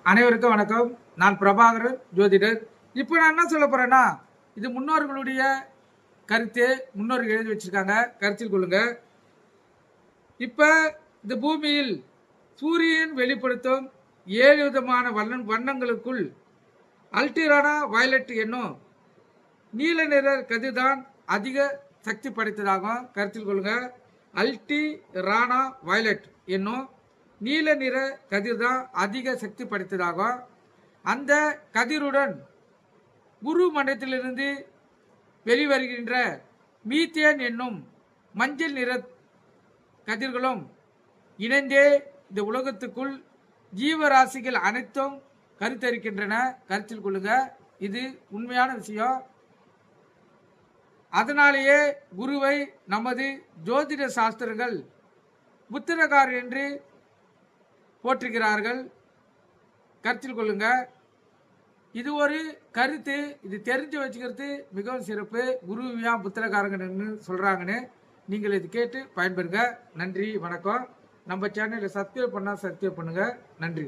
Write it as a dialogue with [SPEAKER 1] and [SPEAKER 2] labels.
[SPEAKER 1] அனைவருக்கும் வணக்கம். நான் பிரபாகரன், ஜோதிடர். இப்போ நான் என்ன சொல்ல போறேன்னா, இது முன்னோர்களுடைய கருத்து. முன்னோர்கள் எழுதி வச்சிருக்காங்க, கருத்தில் கொள்ளுங்க. இப்ப இந்த பூமியில் சூரியன் வெளிப்படுத்தும் 7 விதமான வண்ணங்களுக்குள் அல்டிரானா வயலட் என்னும் நீல நிற கதிர்தான் அதிக சக்தி படைத்ததாகும். கருத்தில் கொள்ளுங்க. அல்டிரானா வயலட் என்னும் நீல நிற கதிர் தான் அதிக சக்தி படைத்ததாகும். அந்த கதிருடன் குரு மண்டலத்திலிருந்து வெளிவருகின்ற மீத்தேன் என்னும் மஞ்சள் நிற கதிர்களும் இணைந்தே இந்த உலகத்துக்குள் ஜீவராசிகள் அனைத்தும் கருத்தரிக்கின்றன. கருத்தில் கொள்ளுங்க. இது உண்மையான விஷயம். அதனாலேயே குருவை நமது ஜோதிட சாஸ்திரங்கள் புத்திரகார் என்று போற்றுகிறார்கள். கருத்தில் கொள்ளுங்க. இது ஒரு கருத்து. இது தெரிஞ்சு வச்சுக்கிறது மிகவும் சிறப்பு. குருவியா புத்திரகாரங்கன்னு சொல்றாங்கன்னு நீங்கள் இது கேட்டு பயன்பெறுங்க. நன்றி, வணக்கம். நம்ம சேனலை சப்ஸ்கிரைப் பண்ணா சப்ஸ்கிரைப் பண்ணுங்க. நன்றி.